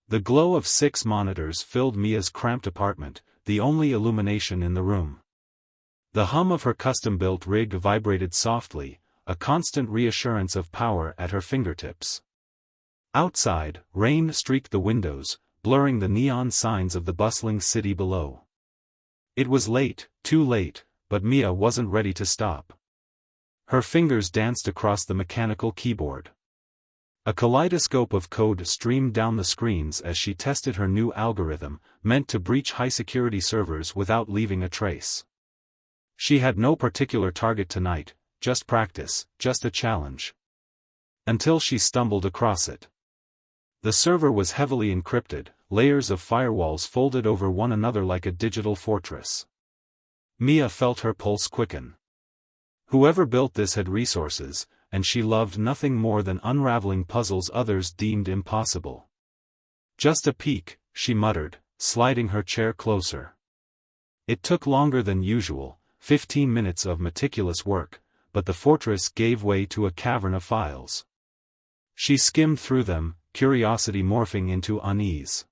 The glow of 6 monitors filled Mia's cramped apartment, the only illumination in the room. The hum of her custom-built rig vibrated softly, a constant reassurance of power at her fingertips. Outside, rain streaked the windows, blurring the neon signs of the bustling city below. It was late, too late, but Mia wasn't ready to stop. Her fingers danced across the mechanical keyboard. A kaleidoscope of code streamed down the screens as she tested her new algorithm, meant to breach high-security servers without leaving a trace. She had no particular target tonight, just practice, just a challenge. Until she stumbled across it. The server was heavily encrypted, layers of firewalls folded over one another like a digital fortress. Mia felt her pulse quicken. Whoever built this had resources, and she loved nothing more than unraveling puzzles others deemed impossible. Just a peek, she muttered, sliding her chair closer. It took longer than usual, 15 minutes of meticulous work, but the fortress gave way to a cavern of files. She skimmed through them, curiosity morphing into unease.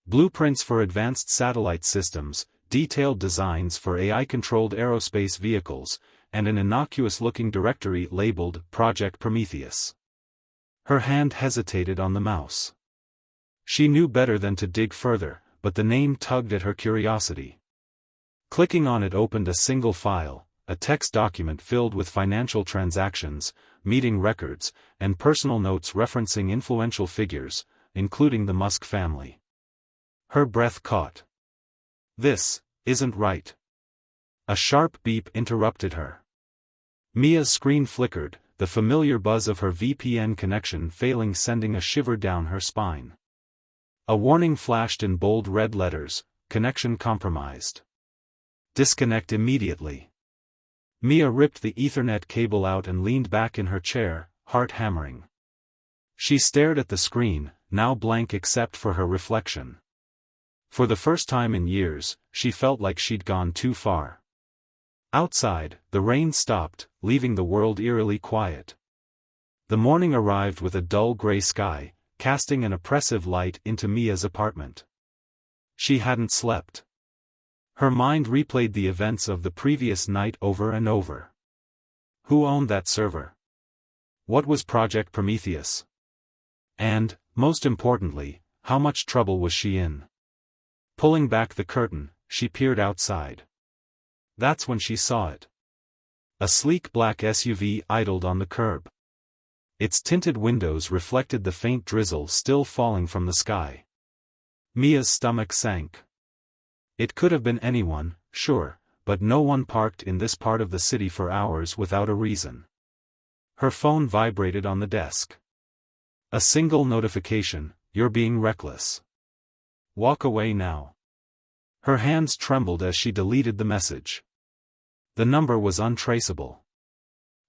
Blueprints for advanced satellite systems, detailed designs for AI-controlled aerospace vehicles, and an innocuous-looking directory labeled Project Prometheus. Her hand hesitated on the mouse. She knew better than to dig further, but the name tugged at her curiosity. Clicking on it opened a single file, a text document filled with financial transactions, meeting records, and personal notes referencing influential figures, including the Musk family. Her breath caught. This isn't right. A sharp beep interrupted her. Mia's screen flickered, the familiar buzz of her VPN connection failing sending a shiver down her spine. A warning flashed in bold red letters, connection compromised. Disconnect immediately. Mia ripped the Ethernet cable out and leaned back in her chair, heart hammering. She stared at the screen, now blank except for her reflection. For the first time in years, she felt like she'd gone too far. Outside, the rain stopped, leaving the world eerily quiet. The morning arrived with a dull gray sky, casting an oppressive light into Mia's apartment. She hadn't slept. Her mind replayed the events of the previous night over and over. Who owned that server? What was Project Prometheus? And, most importantly, how much trouble was she in? Pulling back the curtain, she peered outside. That's when she saw it. A sleek black SUV idled on the curb. Its tinted windows reflected the faint drizzle still falling from the sky. Mia's stomach sank. It could have been anyone, sure, but no one parked in this part of the city for hours without a reason. Her phone vibrated on the desk. A single notification: "You're being reckless. Walk away now." Her hands trembled as she deleted the message. The number was untraceable.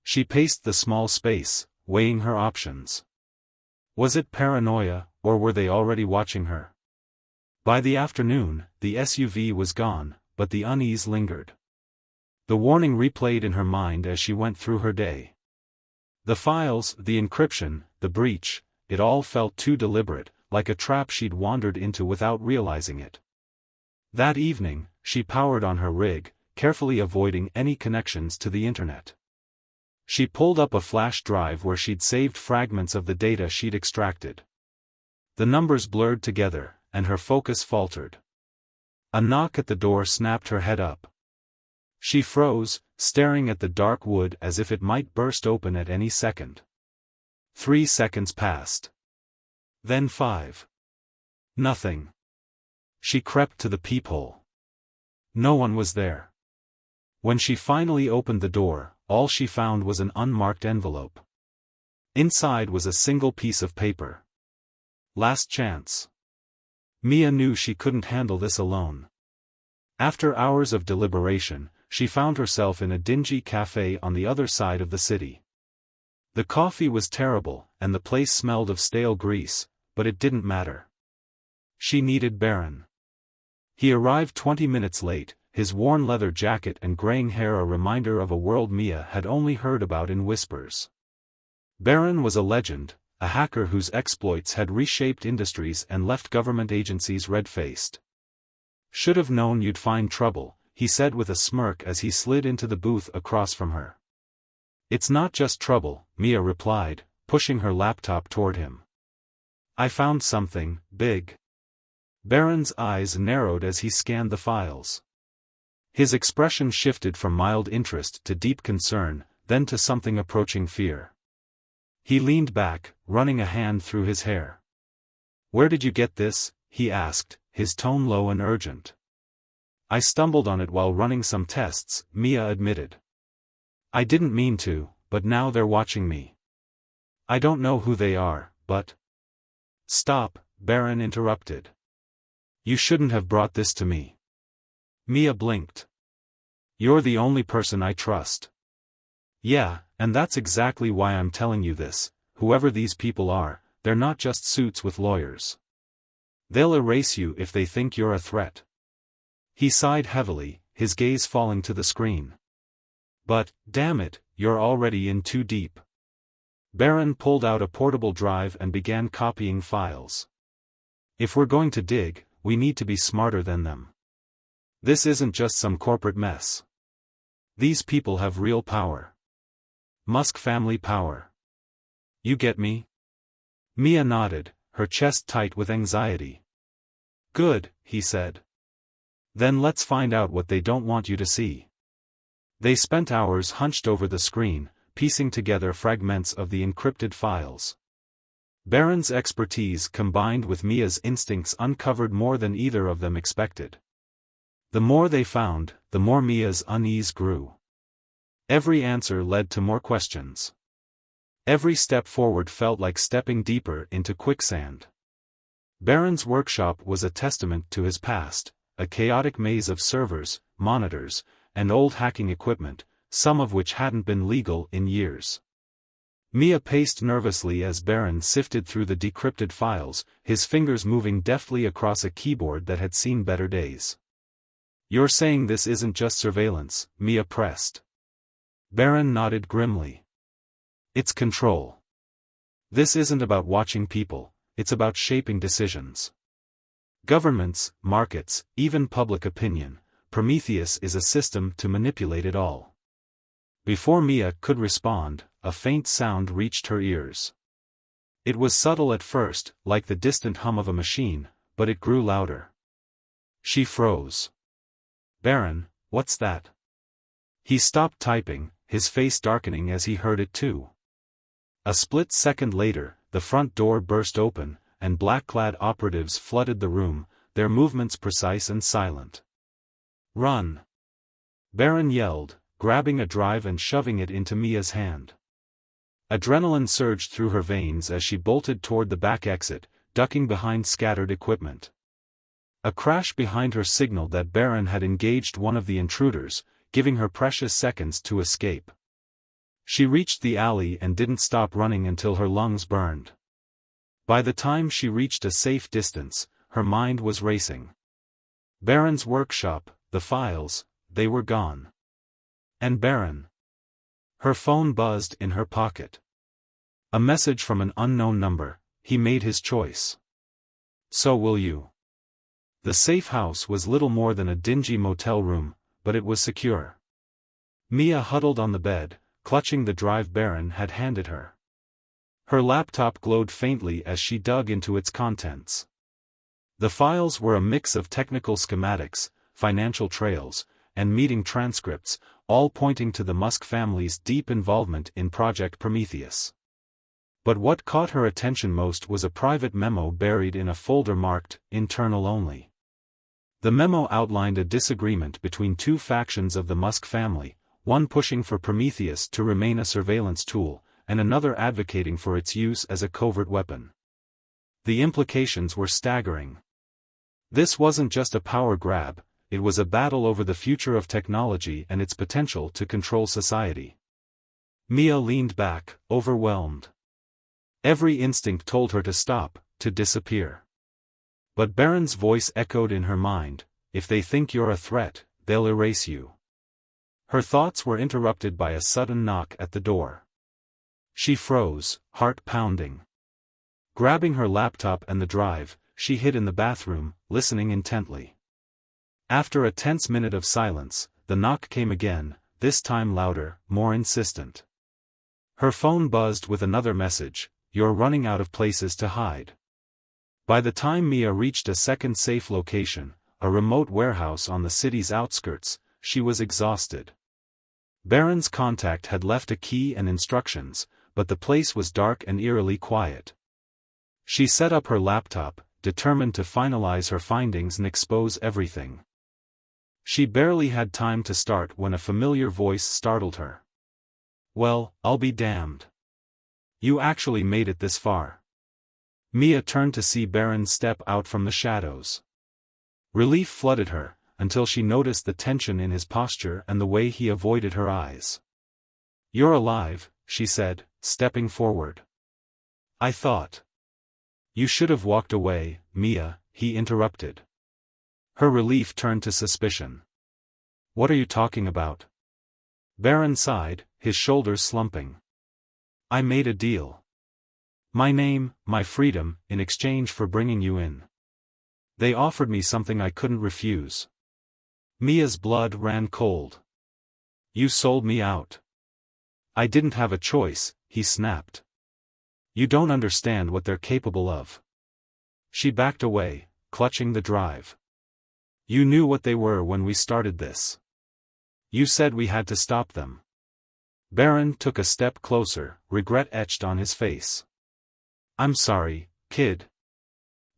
She paced the small space, weighing her options. Was it paranoia, or were they already watching her? By the afternoon, the SUV was gone, but the unease lingered. The warning replayed in her mind as she went through her day. The files, the encryption, the breach, it all felt too deliberate, like a trap she'd wandered into without realizing it. That evening, she powered on her rig, carefully avoiding any connections to the internet. She pulled up a flash drive where she'd saved fragments of the data she'd extracted. The numbers blurred together, and her focus faltered. A knock at the door snapped her head up. She froze, staring at the dark wood as if it might burst open at any second. 3 seconds passed. Then 5. Nothing. She crept to the peephole. No one was there. When she finally opened the door, all she found was an unmarked envelope. Inside was a single piece of paper. Last chance. Mia knew she couldn't handle this alone. After hours of deliberation, she found herself in a dingy cafe on the other side of the city. The coffee was terrible, and the place smelled of stale grease, but it didn't matter. She needed Baron. He arrived 20 minutes late, his worn leather jacket and graying hair a reminder of a world Mia had only heard about in whispers. Baron was a legend, a hacker whose exploits had reshaped industries and left government agencies red-faced. "Should have known you'd find trouble," he said with a smirk as he slid into the booth across from her. "It's not just trouble," Mia replied, pushing her laptop toward him. "I found something big." Baron's eyes narrowed as he scanned the files. His expression shifted from mild interest to deep concern, then to something approaching fear. He leaned back, running a hand through his hair. "Where did you get this?" he asked, his tone low and urgent. "I stumbled on it while running some tests," Mia admitted. "I didn't mean to, but now they're watching me. I don't know who they are, but—" "Stop," Baron interrupted. "You shouldn't have brought this to me." Mia blinked. "You're the only person I trust." "Yeah, and that's exactly why I'm telling you this. Whoever these people are, they're not just suits with lawyers. They'll erase you if they think you're a threat." He sighed heavily, his gaze falling to the screen. "But, damn it, you're already in too deep." Baron pulled out a portable drive and began copying files. "If we're going to dig, we need to be smarter than them. This isn't just some corporate mess. These people have real power. Musk family power. You get me?" Mia nodded, her chest tight with anxiety. "Good," he said. "Then let's find out what they don't want you to see." They spent hours hunched over the screen, piecing together fragments of the encrypted files. Baron's expertise combined with Mia's instincts uncovered more than either of them expected. The more they found, the more Mia's unease grew. Every answer led to more questions. Every step forward felt like stepping deeper into quicksand. Baron's workshop was a testament to his past, a chaotic maze of servers, monitors, and old hacking equipment, some of which hadn't been legal in years. Mia paced nervously as Baron sifted through the decrypted files, his fingers moving deftly across a keyboard that had seen better days. "You're saying this isn't just surveillance," Mia pressed. Baron nodded grimly. "It's control. This isn't about watching people, it's about shaping decisions. Governments, markets, even public opinion. Prometheus is a system to manipulate it all." Before Mia could respond, a faint sound reached her ears. It was subtle at first, like the distant hum of a machine, but it grew louder. She froze. "Baron, what's that?" He stopped typing, his face darkening as he heard it too. A split second later, the front door burst open, and black-clad operatives flooded the room, their movements precise and silent. "Run!" Baron yelled, grabbing a drive and shoving it into Mia's hand. Adrenaline surged through her veins as she bolted toward the back exit, ducking behind scattered equipment. A crash behind her signaled that Baron had engaged one of the intruders, giving her precious seconds to escape. She reached the alley and didn't stop running until her lungs burned. By the time she reached a safe distance, her mind was racing. Baron's workshop, the files, they were gone. And Baron. Her phone buzzed in her pocket. A message from an unknown number. He made his choice. So will you. The safe house was little more than a dingy motel room, but it was secure. Mia huddled on the bed, clutching the drive Baron had handed her. Her laptop glowed faintly as she dug into its contents. The files were a mix of technical schematics, financial trails, and meeting transcripts, all pointing to the Musk family's deep involvement in Project Prometheus. But what caught her attention most was a private memo buried in a folder marked, "Internal Only." The memo outlined a disagreement between two factions of the Musk family, one pushing for Prometheus to remain a surveillance tool, and another advocating for its use as a covert weapon. The implications were staggering. This wasn't just a power grab, it was a battle over the future of technology and its potential to control society. Mia leaned back, overwhelmed. Every instinct told her to stop, to disappear. But Baron's voice echoed in her mind, "If they think you're a threat, they'll erase you." Her thoughts were interrupted by a sudden knock at the door. She froze, heart pounding. Grabbing her laptop and the drive, she hid in the bathroom, listening intently. After a tense minute of silence, the knock came again, this time louder, more insistent. Her phone buzzed with another message: "You're running out of places to hide." By the time Mia reached a second safe location, a remote warehouse on the city's outskirts, she was exhausted. Baron's contact had left a key and instructions, but the place was dark and eerily quiet. She set up her laptop, determined to finalize her findings and expose everything. She barely had time to start when a familiar voice startled her. "Well, I'll be damned. You actually made it this far." Mia turned to see Baron step out from the shadows. Relief flooded her, until she noticed the tension in his posture and the way he avoided her eyes. "You're alive," she said, stepping forward. "I thought." "You should have walked away, Mia," he interrupted. Her relief turned to suspicion. "What are you talking about?" Baron sighed, his shoulders slumping. "I made a deal. My name, my freedom, in exchange for bringing you in. They offered me something I couldn't refuse." Mia's blood ran cold. "You sold me out." "I didn't have a choice," he snapped. "You don't understand what they're capable of." She backed away, clutching the drive. "You knew what they were when we started this. You said we had to stop them." Baron took a step closer, regret etched on his face. "I'm sorry, kid.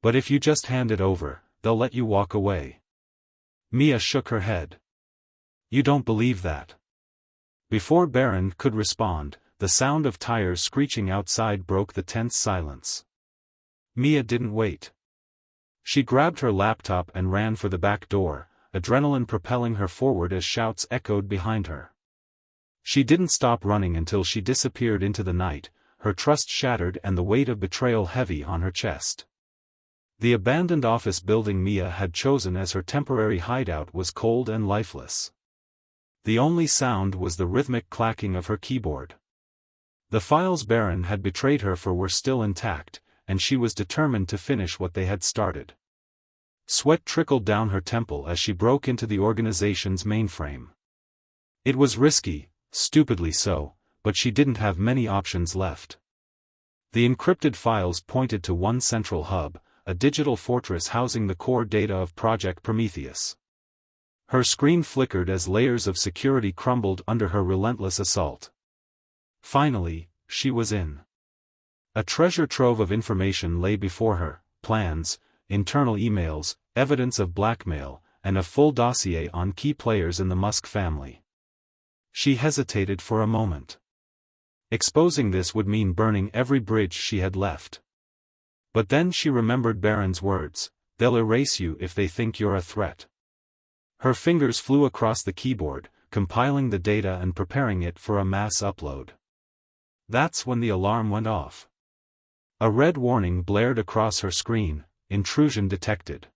But if you just hand it over, they'll let you walk away." Mia shook her head. "You don't believe that." Before Baron could respond, the sound of tires screeching outside broke the tense silence. Mia didn't wait. She grabbed her laptop and ran for the back door, adrenaline propelling her forward as shouts echoed behind her. She didn't stop running until she disappeared into the night, her trust shattered and the weight of betrayal heavy on her chest. The abandoned office building Mia had chosen as her temporary hideout was cold and lifeless. The only sound was the rhythmic clacking of her keyboard. The files Baron had betrayed her for were still intact, and she was determined to finish what they had started. Sweat trickled down her temple as she broke into the organization's mainframe. It was risky, stupidly so, but she didn't have many options left. The encrypted files pointed to one central hub, a digital fortress housing the core data of Project Prometheus. Her screen flickered as layers of security crumbled under her relentless assault. Finally, she was in. A treasure trove of information lay before her: plans, internal emails, evidence of blackmail, and a full dossier on key players in the Musk family. She hesitated for a moment. Exposing this would mean burning every bridge she had left. But then she remembered Baron's words: "They'll erase you if they think you're a threat." Her fingers flew across the keyboard, compiling the data and preparing it for a mass upload. That's when the alarm went off. A red warning blared across her screen: intrusion detected.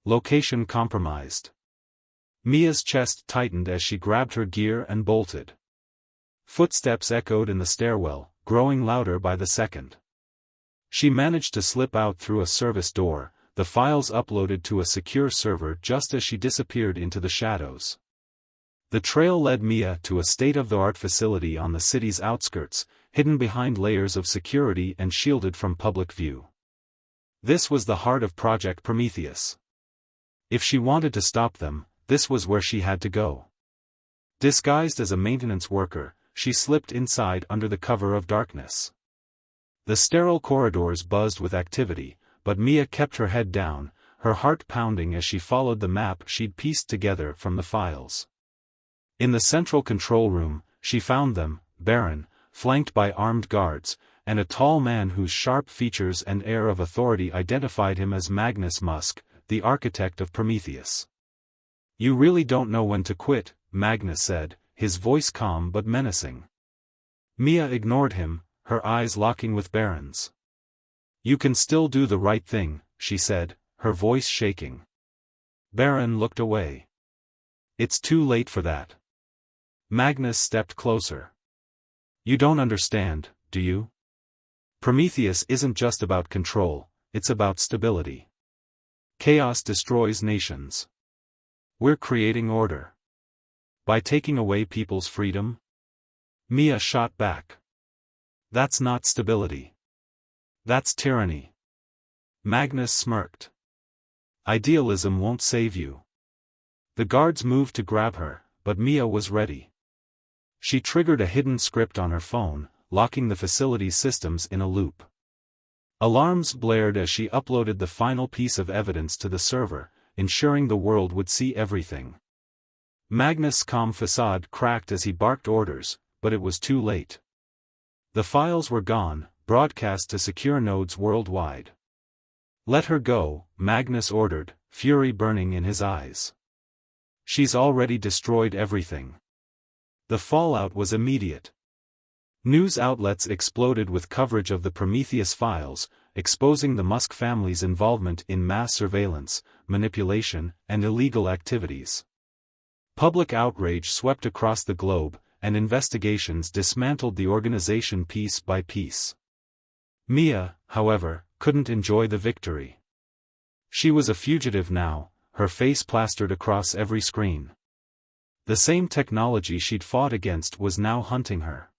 Location compromised. Mia's chest tightened as she grabbed her gear and bolted. Footsteps echoed in the stairwell, growing louder by the second. She managed to slip out through a service door, the files uploaded to a secure server just as she disappeared into the shadows. The trail led Mia to a state-of-the-art facility on the city's outskirts, hidden behind layers of security and shielded from public view. This was the heart of Project Prometheus. If she wanted to stop them, this was where she had to go. Disguised as a maintenance worker, she slipped inside under the cover of darkness. The sterile corridors buzzed with activity, but Mia kept her head down, her heart pounding as she followed the map she'd pieced together from the files. In the central control room, she found them: Baron, flanked by armed guards, and a tall man whose sharp features and air of authority identified him as Magnus Musk, the architect of Prometheus. "You really don't know when to quit," Magnus said, his voice calm but menacing. Mia ignored him, her eyes locking with Baron's. "You can still do the right thing," she said, her voice shaking. Baron looked away. "It's too late for that." Magnus stepped closer. "You don't understand, do you? Prometheus isn't just about control, it's about stability. Chaos destroys nations. We're creating order. By taking away people's freedom? Mia shot back. That's not stability. That's tyranny. Magnus smirked. Idealism won't save you. The guards moved to grab her, but Mia was ready. She triggered a hidden script on her phone, locking the facility's systems in a loop. Alarms blared as she uploaded the final piece of evidence to the server, ensuring the world would see everything. Magnus' calm facade cracked as he barked orders, but it was too late. The files were gone, broadcast to secure nodes worldwide. Let her go, Magnus ordered, fury burning in his eyes. She's already destroyed everything. The fallout was immediate. News outlets exploded with coverage of the Prometheus files, exposing the Musk family's involvement in mass surveillance, manipulation, and illegal activities. Public outrage swept across the globe, and investigations dismantled the organization piece by piece. Mia, however, couldn't enjoy the victory. She was a fugitive now, her face plastered across every screen. The same technology she'd fought against was now hunting her.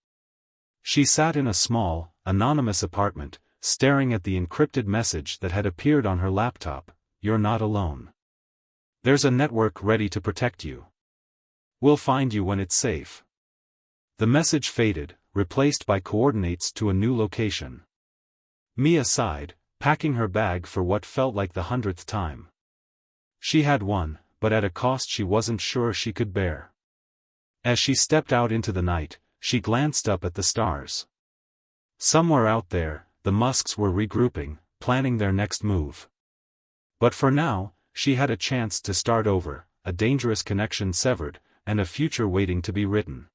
She sat in a small, anonymous apartment, staring at the encrypted message that had appeared on her laptop. You're not alone. There's a network ready to protect you. We'll find you when it's safe. The message faded, replaced by coordinates to a new location. Mia sighed, packing her bag for what felt like the 100th time. She had won, but at a cost she wasn't sure she could bear. As she stepped out into the night, she glanced up at the stars. Somewhere out there, the Musks were regrouping, planning their next move. But for now, she had a chance to start over, a dangerous connection severed, and a future waiting to be written.